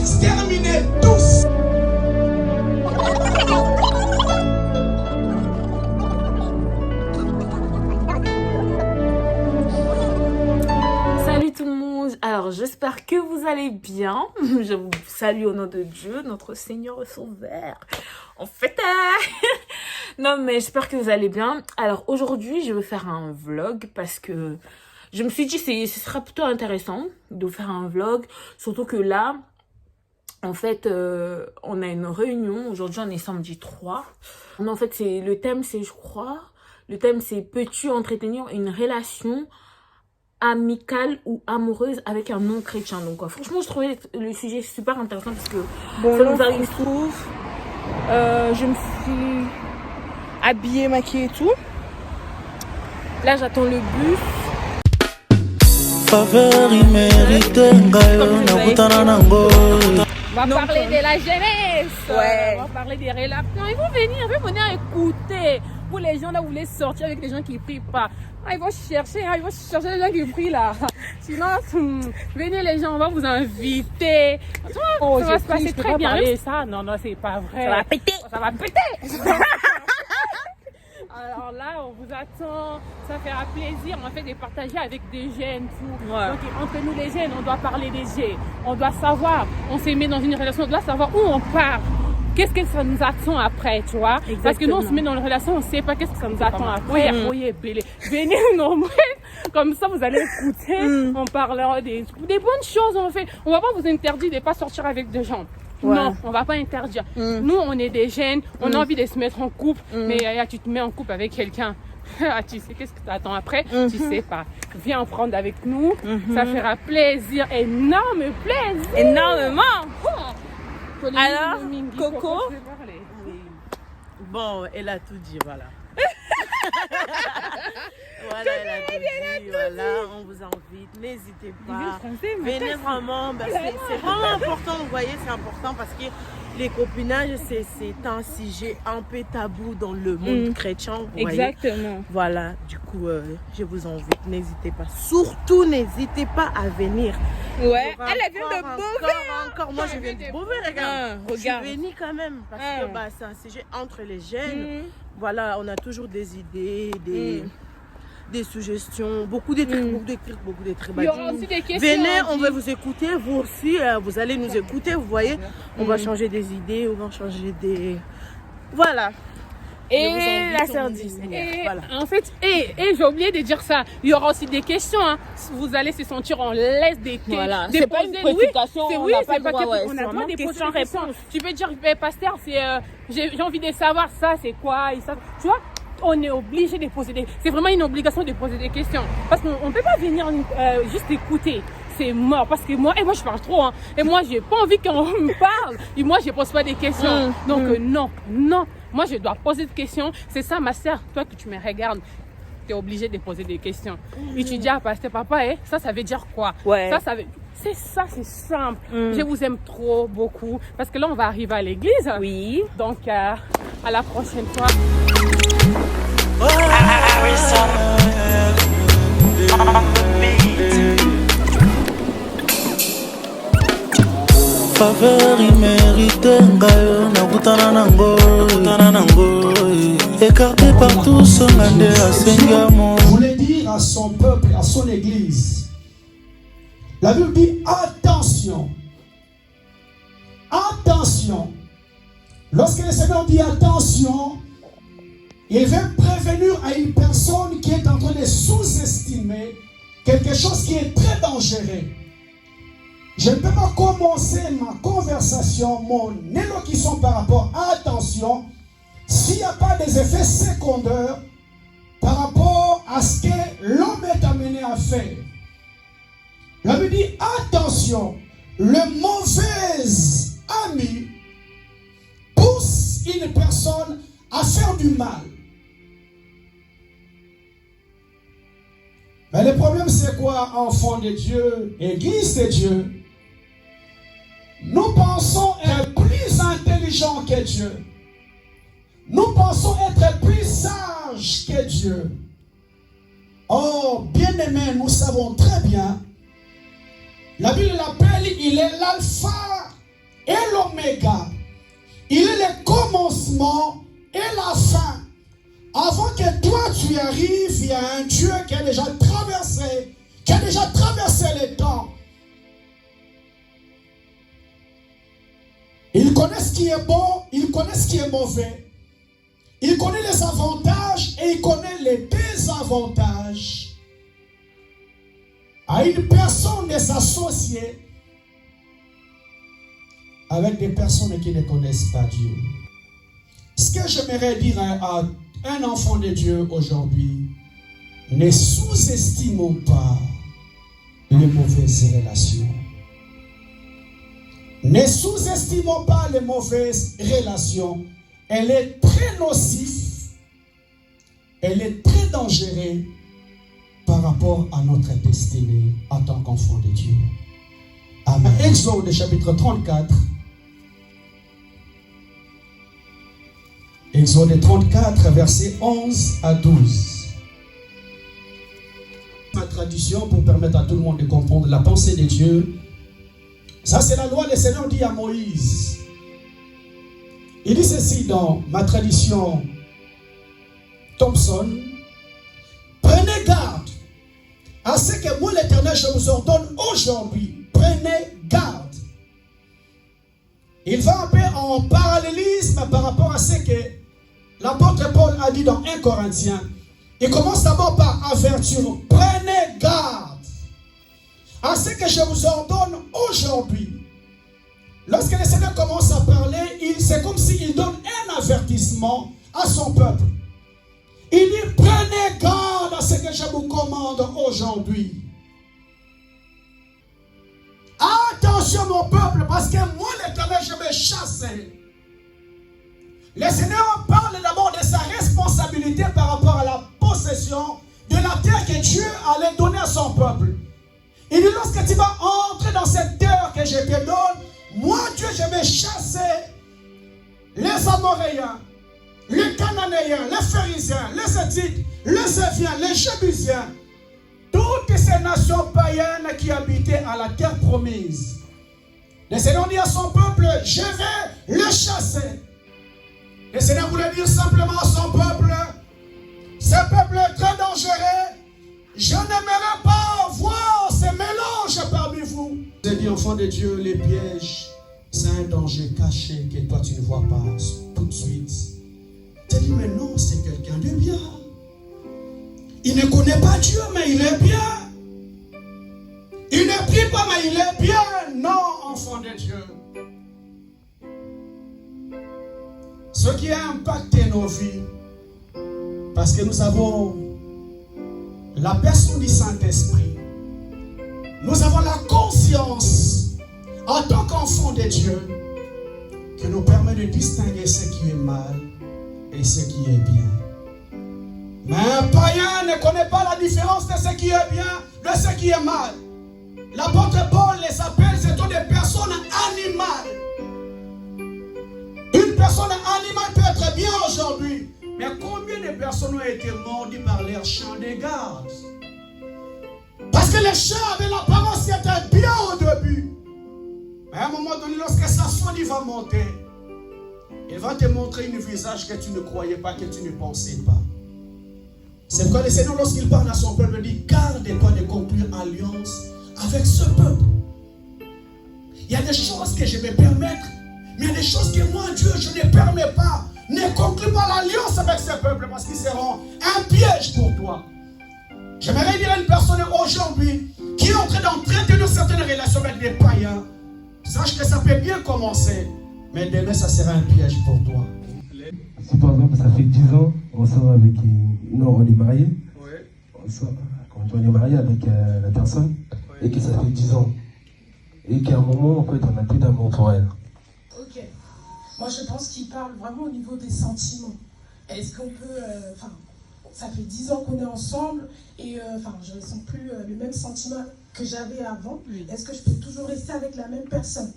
exterminés tous. Salut tout le monde, alors j'espère que vous allez bien. Je vous salue au nom de Dieu, notre Seigneur et Sauveur. En fait, non mais j'espère que vous allez bien. Alors aujourd'hui je vais faire un vlog parce que je me suis dit ce sera plutôt intéressant de faire un vlog. Surtout que là, en fait, on a une réunion. Aujourd'hui on est samedi 3. En fait le thème c'est, je crois, le thème c'est peux-tu entretenir une relation amicale ou amoureuse avec un non-chrétien. Donc franchement je trouvais le sujet super intéressant parce que bon, ça là, nous arrive. Je me suis habillée, maquillée et tout. Là j'attends le bus. On va parler de la jeunesse. Ouais. On va parler des relations. Ils vont venir écouter. Pour les gens là, vous voulez sortir avec des gens qui ne prient pas. Ils vont chercher les gens qui prient là. Sinon, venez les gens, on va vous inviter. Ça va se passer très bien. Ça, non, c'est pas vrai. Ça va péter. Ça va péter. Alors là, on vous attend. Ça fera plaisir en fait de partager avec des jeunes. Tout. Ouais. Donc entre nous les jeunes, on doit parler des jeunes. On doit savoir, on s'est mis dans une relation, on doit savoir où on part. Qu'est-ce que ça nous attend après, tu vois? Exactement. Parce que nous, on se met dans une relation, on ne sait pas qu'est-ce que ça nous attend après. Venez nombreux, comme ça, vous allez écouter. On parlera des bonnes choses, en fait. On ne va pas vous interdire de ne pas sortir avec des gens. Ouais. Non, on ne va pas interdire. Nous, on est des jeunes, on a envie de se mettre en couple, mais tu te mets en couple avec quelqu'un. Tu sais qu'est-ce que tu attends après? Tu sais pas. Viens prendre avec nous, ça fera plaisir, énorme plaisir. Énormément. Alors, Coco, bon, elle a tout dit, voilà. Voilà, elle a tout dit, voilà, on vous invite, n'hésitez pas. Venez vraiment, c'est vraiment important, vous voyez, c'est important parce que les copinages, c'est un sujet un peu tabou dans le monde chrétien, vous voyez. Exactement. Voilà, du coup, je vous invite, n'hésitez pas. Surtout, n'hésitez pas à venir. Ouais, elle vient de Beauvais. Encore, moi je viens de Beauvais, regarde. Je suis venue quand même parce que c'est un sujet entre les jeunes. Voilà, on a toujours des idées, des suggestions, beaucoup de trucs, beaucoup de trucs. Il y aura aussi des questions. Venez, on va vous écouter, vous aussi, vous allez nous écouter, vous voyez. On va changer des idées, on va changer des... Voilà. Et la sardine. Voilà. En fait, j'ai oublié de dire ça. Il y aura aussi des questions. Hein. Vous allez se sentir en l'aise des questions. Voilà. C'est pas une prédication. Oui, on c'est pas droit, on a droit de questions-réponses. Tu peux dire, pasteur, j'ai envie de savoir ça, c'est quoi et ça. Tu vois, on est obligé de poser des... C'est vraiment une obligation de poser des questions. Parce qu'on ne peut pas venir juste écouter. C'est mort. Parce que moi je parle trop. Hein. Et moi, j'ai pas envie qu'on me parle. Et moi, je pose pas des questions. Donc, non. Moi, je dois poser des questions. C'est ça, ma sœur. Toi que tu me regardes, tu es obligé de poser des questions. Et tu dis à pasteur, papa, ça veut dire quoi? Ouais. C'est c'est simple. Je vous aime trop, beaucoup. Parce que là, on va arriver à l'église. Oui. Donc, à la prochaine fois. Faveur immérité ngayo nakutana nango écarté par tous ngande asengamo. Voulait dire à son peuple, à son église. La Bible dit attention. Attention. Lorsque le Seigneur dit attention, il veut prévenir à une personne qui est en train de sous-estimer quelque chose qui est très dangereux. Je ne peux pas commencer ma conversation, mon élocution par rapport à attention, s'il n'y a pas des effets secondaires par rapport à ce que l'homme est amené à faire. La Bible dit attention, le mauvais ami pousse une personne à faire du mal. Mais le problème c'est quoi, enfant de Dieu, église de Dieu? Nous pensons être plus intelligents que Dieu. Nous pensons être plus sages que Dieu. Oh, bien-aimés, nous savons très bien, la Bible l'appelle, il est l'alpha et l'oméga. Il est le commencement et la fin. Avant que toi tu arrives, il y a un Dieu qui a déjà traversé les temps. Il connaît ce qui est bon, il connaît ce qui est mauvais. Il connaît les avantages et il connaît les désavantages. À une personne de s'associer avec des personnes qui ne connaissent pas Dieu. Ce que j'aimerais dire à un enfant de Dieu aujourd'hui, ne sous-estimons pas les mauvaises relations. Ne sous-estimons pas les mauvaises relations. Elle est très nocive, elle est très dangereuse par rapport à notre destinée en tant qu'enfant de Dieu. Amen. Exode chapitre 34. Exode 34, versets 11 à 12. Ma tradition pour permettre à tout le monde de comprendre la pensée de Dieu. Ça, c'est la loi. Le Seigneur dit à Moïse. Il dit ceci dans ma tradition Thompson. Prenez garde à ce que moi, l'Éternel, je vous ordonne aujourd'hui. Prenez garde. Il va un peu en parallélisme par rapport à ce que l'apôtre Paul a dit dans 1 Corinthiens. Il commence d'abord par avertir. Prenez garde à ce que je vous ordonne aujourd'hui. Lorsque le Seigneur commence à parler, c'est comme s'il donne un avertissement à son peuple. Il dit, prenez garde à ce que je vous commande aujourd'hui. Attention mon peuple, parce que moi l'Éternel, je vais chasser. Le Seigneur parle d'abord de sa responsabilité par rapport à la possession de la terre que Dieu allait donner à son peuple. Il dit, lorsque tu vas entrer dans cette terre que je te donne, moi Dieu, je vais chasser les Amoréens, les Cananéens, les Phérésiens, les Héthites, les Éviens, les Jébusiens, toutes ces nations païennes qui habitaient à la terre promise. Le Seigneur dit à son peuple, je vais les chasser. Le Seigneur voulait dire simplement à son peuple, ce peuple est très dangereux, je n'aimerais pas voir ces mélanges parmi vous. J'ai dit, enfant de Dieu, les pièges, c'est un danger caché que toi tu ne vois pas tout de suite. Tu dis, mais non, c'est quelqu'un de bien. Il ne connaît pas Dieu, mais il est bien. Il ne prie pas, mais il est bien. Non, enfant de Dieu. Ce qui a impacté nos vies, parce que nous avons la personne du Saint-Esprit, nous avons la conscience en tant qu'enfant de Dieu qui nous permet de distinguer ce qui est mal et ce qui est bien. Mais un païen ne connaît pas la différence de ce qui est bien, de ce qui est mal. L'apôtre Paul les appelle, ce sont des personnes animales. Une personne animale peut être bien aujourd'hui, mais combien de personnes ont été mordues par leur chien de garde? Parce que les chiens avaient l'apparence d'être bien au début. Mais à un moment donné, lorsque sa folie va monter, il va te montrer un visage que tu ne croyais pas, que tu ne pensais pas. C'est pourquoi le Seigneur, lorsqu'il parle à son peuple, dit, garde-toi de conclure alliance avec ce peuple. Il y a des choses que je vais permettre, mais il y a des choses que moi, Dieu, je ne permets pas. Ne conclue pas l'alliance avec ce peuple parce qu'ils seront un piège pour toi. J'aimerais dire à une personne aujourd'hui qui est en train d'entretenir certaines relations avec des païens. Sache que ça peut bien commencer, mais demain ça sera un piège pour toi. Si par exemple ça fait 10 ans, on sort avec non, on est marié. Ouais. On est marié avec la personne, ouais. Et que ça fait 10 ans. Et qu'à un moment, en fait, on n'a plus d'amour pour elle. Ok. Moi, je pense qu'il parle vraiment au niveau des sentiments. Est-ce qu'on peut... ça fait 10 ans qu'on est ensemble et je ne ressens plus le même sentiment que j'avais avant. Oui. Est-ce que je peux toujours rester avec la même personne?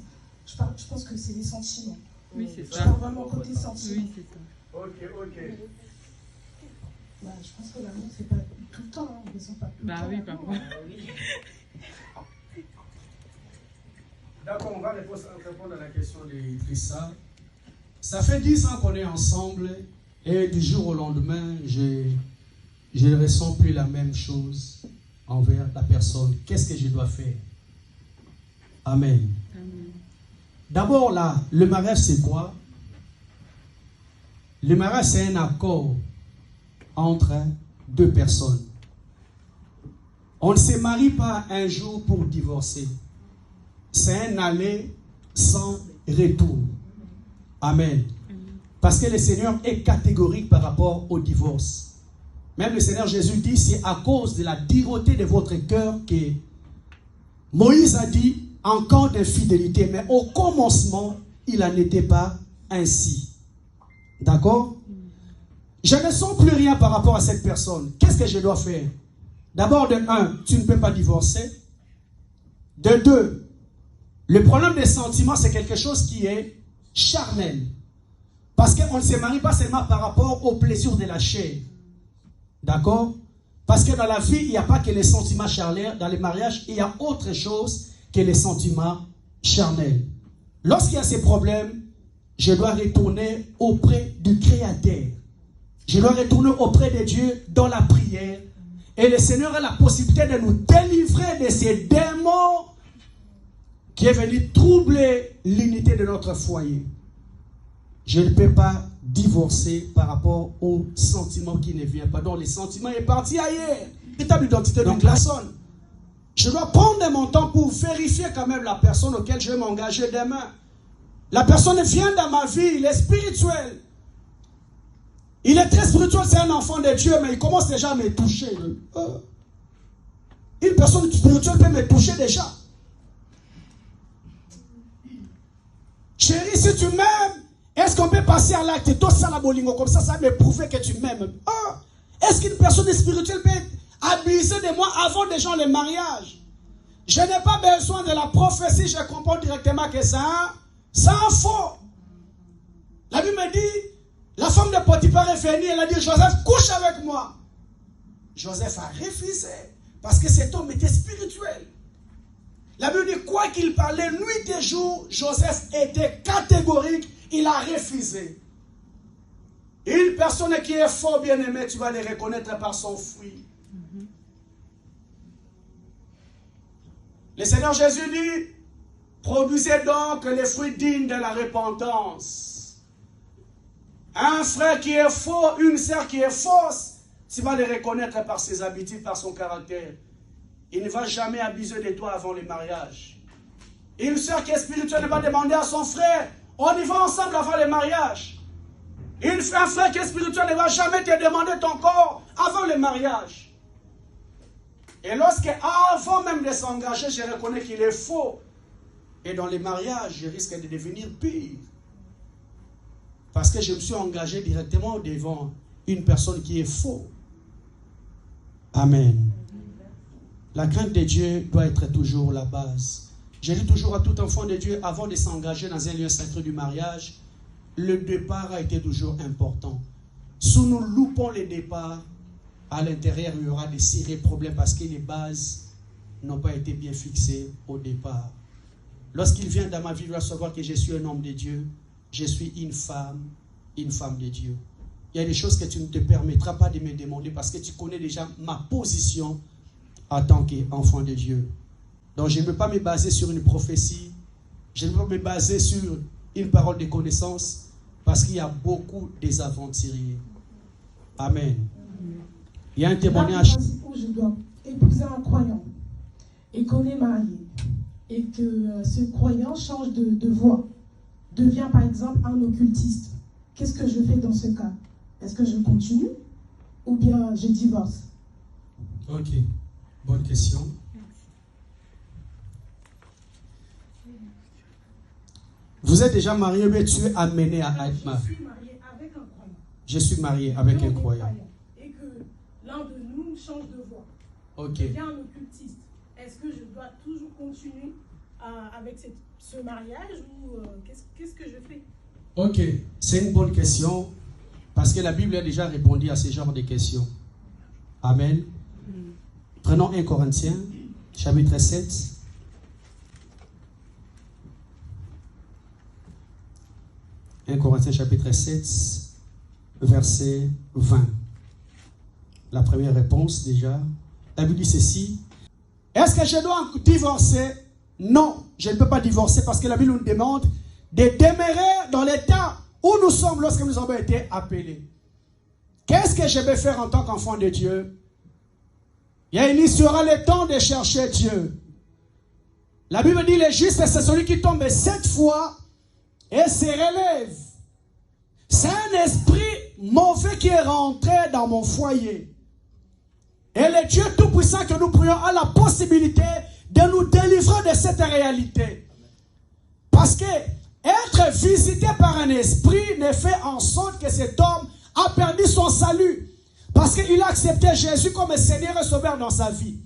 Je pense que c'est les sentiments. Oui, c'est ça. Je parle vraiment côté sentiments. Oui, c'est ça. Ok. Bah, je pense que l'amour, c'est pas tout le temps. Hein. On ne ressent pas tout le temps. Bah oui, papa. D'accord, on va répondre à la question d'Idrissa. Ça fait 10 ans qu'on est ensemble et du jour au lendemain, je ne ressens plus la même chose envers la personne. Qu'est-ce que je dois faire? Amen. D'abord, là, le mariage, c'est quoi? Le mariage, c'est un accord entre deux personnes. On ne se marie pas un jour pour divorcer. C'est un aller sans retour. Amen. Parce que le Seigneur est catégorique par rapport au divorce. Même le Seigneur Jésus dit, c'est à cause de la dureté de votre cœur que Moïse a dit, encore d'infidélité. Mais au commencement, il n'en était pas ainsi. D'accord? Je ne sens plus rien par rapport à cette personne. Qu'est-ce que je dois faire? D'abord, de 1, tu ne peux pas divorcer. De 2, le problème des sentiments, c'est quelque chose qui est charnel. Parce qu'on ne se marie pas seulement par rapport au plaisir de la chair. D'accord? Parce que dans la vie, il n'y a pas que les sentiments charnels. Dans les mariages, il y a autre chose que les sentiments charnels. Lorsqu'il y a ces problèmes, je dois retourner auprès du Créateur. Je dois retourner auprès de Dieu dans la prière. Et le Seigneur a la possibilité de nous délivrer de ces démons qui est venu troubler l'unité de notre foyer. Je ne peux pas divorcer par rapport au sentiment qui ne vient pas. Donc, le sentiment est parti ailleurs. Véritable identité d'une personne. Je dois prendre mon temps pour vérifier quand même la personne auquel je vais m'engager demain. La personne vient dans ma vie, il est spirituel. Il est très spirituel, c'est un enfant de Dieu, mais il commence déjà à me toucher. Une personne spirituelle peut me toucher déjà. Chérie, si tu m'aimes, est-ce qu'on peut passer à l'acte? Toi, ça la bolingo, comme ça va me prouver que tu m'aimes. Est-ce qu'une personne spirituelle peut abuser de moi avant déjà le mariage? Je n'ai pas besoin de la prophétie, je comprends directement que ça, c'est un faux. La Bible me dit, la femme de Potiphar est venue, elle a dit, Joseph, couche avec moi. Joseph a refusé, parce que cet homme était spirituel. La Bible dit, quoi qu'il parlait nuit et jour, Joseph était catégorique, il a refusé. Une personne qui est fort bien-aimée, tu vas le reconnaître par son fruit. Le Seigneur Jésus dit, produisez donc les fruits dignes de la repentance. Un frère qui est faux, une sœur qui est fausse, tu vas le reconnaître par ses habitudes, par son caractère. Il ne va jamais abuser de toi avant le mariage. Une sœur qui est spirituelle ne va demander à son frère, on y va ensemble avant le mariage. Un frère qui est spirituel ne va jamais te demander ton corps avant le mariage. Et lorsque, avant même de s'engager, je reconnais qu'il est faux. Et dans les mariages, je risque de devenir pire. Parce que je me suis engagé directement devant une personne qui est faux. Amen. La crainte de Dieu doit être toujours la base. Je dis toujours à tout enfant de Dieu, avant de s'engager dans un lieu sacré du mariage, le départ a été toujours important. Si nous loupons le départ, à l'intérieur, il y aura des sérieux problèmes parce que les bases n'ont pas été bien fixées au départ. Lorsqu'il vient dans ma vie, il va savoir que je suis un homme de Dieu, je suis une femme de Dieu. Il y a des choses que tu ne te permettras pas de me demander parce que tu connais déjà ma position en tant qu'enfant de Dieu. Donc je ne peux pas me baser sur une prophétie, je ne peux pas me baser sur une parole de connaissance parce qu'il y a beaucoup d'aventuriers. Amen. Il y a un témoignage. Où je dois épouser un croyant et qu'on est marié et que ce croyant change de voie, devient par exemple un occultiste. Qu'est-ce que je fais dans ce cas? Est-ce que je continue ou bien je divorce? Ok, bonne question. Vous êtes déjà marié, mais tu es amené à être marié. Je suis marié avec un croyant. Je suis marié avec un croyant. Et que l'un de nous change de voie. Ok. Il y a un occultiste. Est-ce que je dois toujours continuer avec ce mariage ou qu'est-ce que je fais? Ok, c'est une bonne question parce que la Bible a déjà répondu à ce genre de questions. Amen. Prenons 1 Corinthiens, chapitre 7. 1 Corinthiens chapitre 7, verset 20. La première réponse déjà. La Bible dit ceci. Est-ce que je dois divorcer? Non, je ne peux pas divorcer parce que la Bible nous demande de demeurer dans l'état où nous sommes lorsque nous avons été appelés. Qu'est-ce que je vais faire en tant qu'enfant de Dieu? Il sera le temps de chercher Dieu. La Bible dit le juste, c'est celui qui tombe 7 fois et se relève. C'est un esprit mauvais qui est rentré dans mon foyer. Et le Dieu Tout-Puissant que nous prions a la possibilité de nous délivrer de cette réalité. Parce que être visité par un esprit ne fait en sorte que cet homme a perdu son salut. Parce qu'il a accepté Jésus comme Seigneur et Sauveur dans sa vie.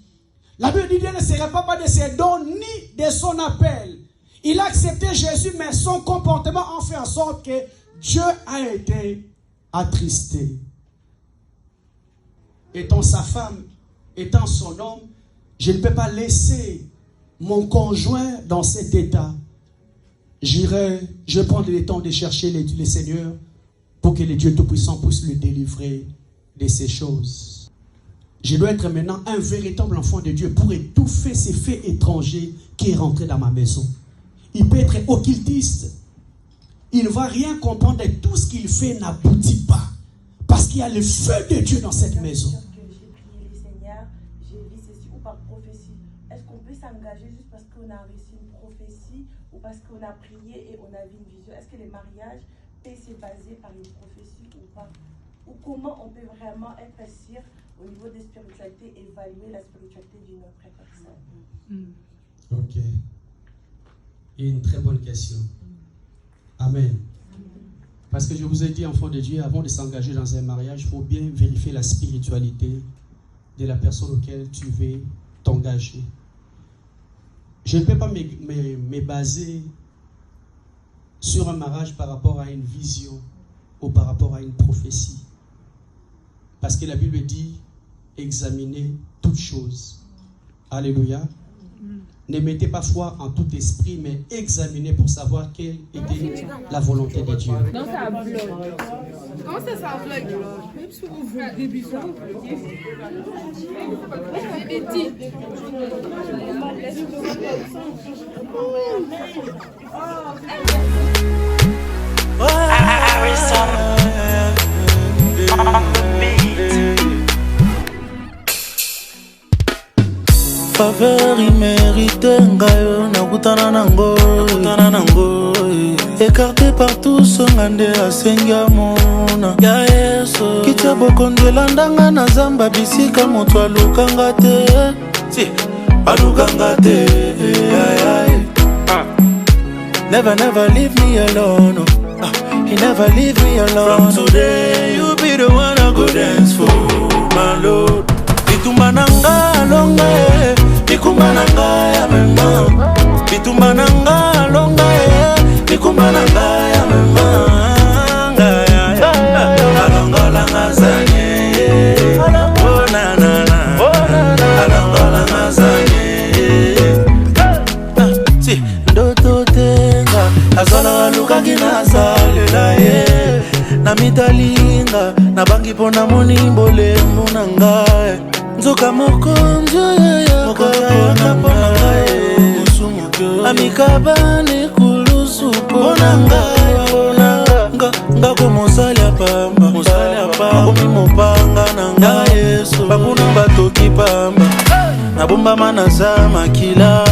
La Bible dit Dieu ne se répand pas de ses dons ni de son appel. Il a accepté Jésus, mais son comportement a fait en sorte que Dieu a été attristé. Étant sa femme, étant son homme, je ne peux pas laisser mon conjoint dans cet état. Je vais prendre le temps de chercher le Seigneur pour que le Dieu Tout-Puissant puisse le délivrer de ces choses. Je dois être maintenant un véritable enfant de Dieu pour étouffer ces faits étrangers qui est rentré dans ma maison. Il peut être occultiste. Il ne va rien comprendre de tout ce qu'il fait n'aboutit pas. Parce qu'il y a le feu de Dieu dans cette maison. J'ai prié le Seigneur, j'ai vu ceci ou par prophétie. Est-ce qu'on peut s'engager juste parce qu'on a reçu une prophétie ou parce qu'on a prié et on a vu une vision? Est-ce que le mariage peut se baser par une prophétie ou pas? Ou comment on peut vraiment être sûr au niveau des spiritualités, évaluer la spiritualité d'une autre personne? Ok. Une très bonne question. Amen. Parce que je vous ai dit, enfant de Dieu, avant de s'engager dans un mariage, il faut bien vérifier la spiritualité de la personne auquel tu veux t'engager. Je ne peux pas me baser sur un mariage par rapport à une vision ou par rapport à une prophétie. Parce que la Bible dit, examinez toutes choses. Alléluia. Ne mettez pas foi en tout esprit, mais examinez pour savoir quelle était la volonté de Dieu. Non, ça bloque. Comment ça bloque? Même si vous faites des bisous. Faveur immérité ngayo nakutana nango écarté par tous ngande asenga mona ya yeso kitia bokondela ndanga na zamba bisika moto alukanga te never leave me alone. He never leave me alone. From today you be the one I go dance for, my Lord. Bitumba nanga longa, bikumba nanga ya mema. Bitumba nanga longa, bikumba nanga ya mema. Alonga langa zanye, oh na na na. Alonga langa zanye. Si ndoto tenga, azala aluka kina salela ye. Na mitalinga, na bangi pona monimbo lembu nangae. Nzoka mokonjo ya mokonjo pona ngae. Amikabane kulusu pona ngae. Ngako mosali apamba, makomi mopanga na ngae Yesu. Bakuna batoki pamba, na bomba manasa makila.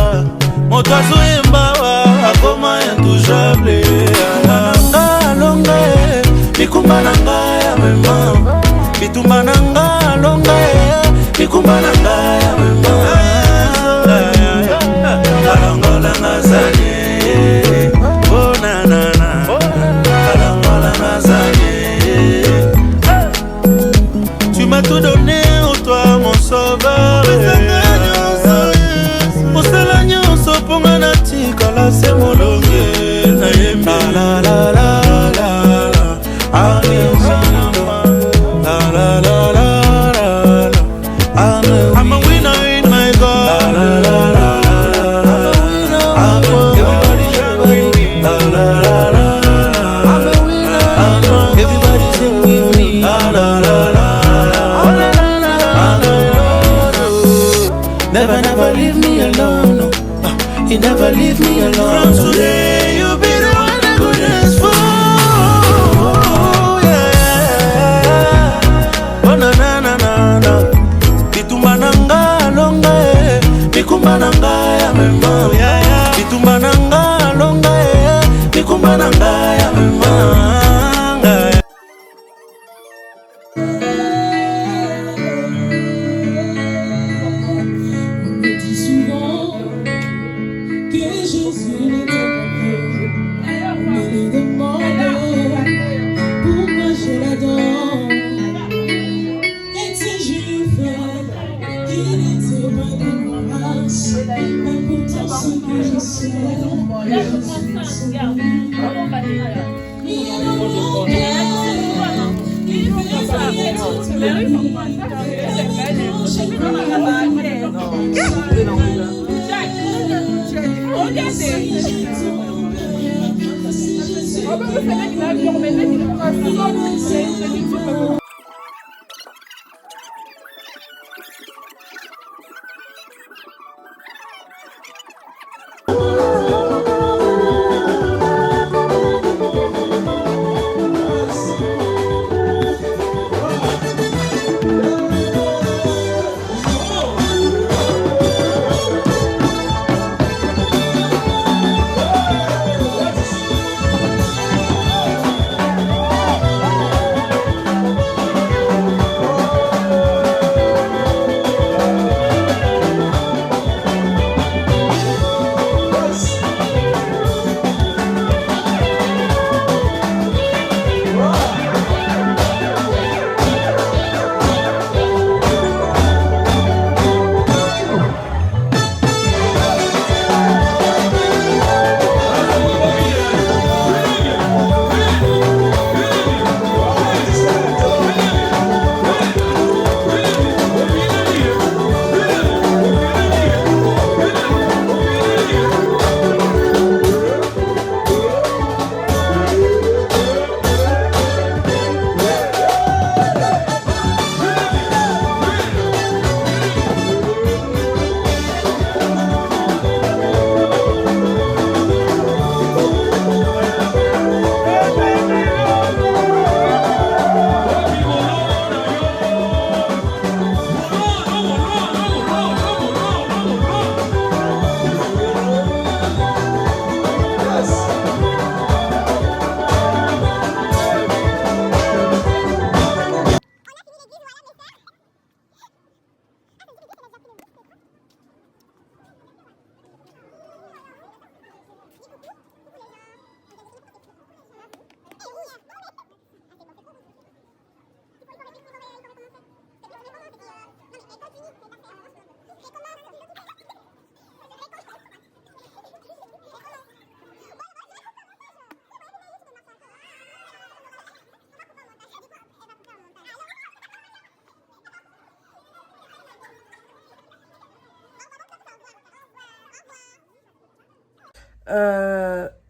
Moto azoyembawa, akoma intouchable. Nanga longa, bikumba nanga ya mema. Bitumba nanga longa, bikumba nanga ya mema. Alonga langa zanye, oh na na na. Alonga langa zanye. Tu m'as tout donné, oh toi mon sauveur. Mosala nyonso ponga na tikala se molonge na yembi. La la la la la. I'm a winner in my God. You never leave me alone. From today, you be the one I go dance for. Yeah. Oh na na na na na. Bitumba nanga longa, bikumba nanga ya mema. Bitumba nanga longa, bikumba nanga ya mema.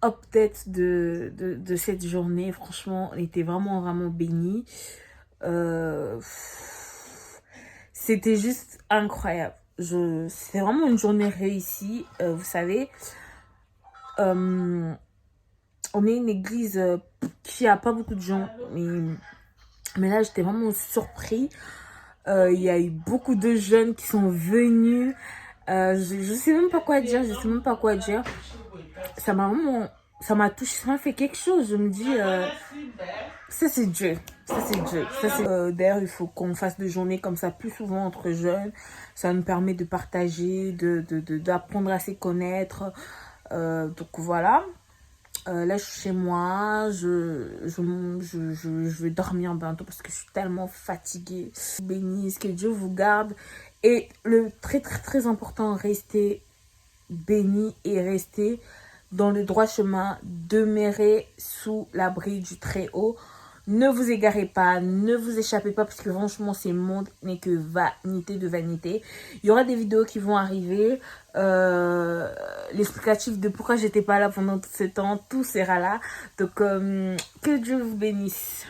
Update de cette journée, franchement on était vraiment bénis. C'était juste incroyable. C'est vraiment une journée réussie. Vous savez, on est une église qui a pas beaucoup de gens, mais là j'étais vraiment surpris. Il y a eu beaucoup de jeunes qui sont venus. Je sais même pas quoi dire, ça m'a touché, ça m'a fait quelque chose. Je me dis, ça c'est Dieu, d'ailleurs il faut qu'on fasse des journées comme ça plus souvent entre jeunes. Ça nous permet de partager, d'apprendre à se connaître. Donc voilà. Là je suis chez moi, je vais dormir bientôt parce que je suis tellement fatiguée. Bénisse, que Dieu vous garde. Et le très important, restez bénis et restez dans le droit chemin, demeurez sous l'abri du Très-Haut. Ne vous égarez pas, ne vous échappez pas, parce que franchement, ce monde n'est que vanité de vanité. Il y aura des vidéos qui vont arriver, l'explicatif de pourquoi j'étais pas là pendant tout ce temps, tout sera là. Donc, que Dieu vous bénisse.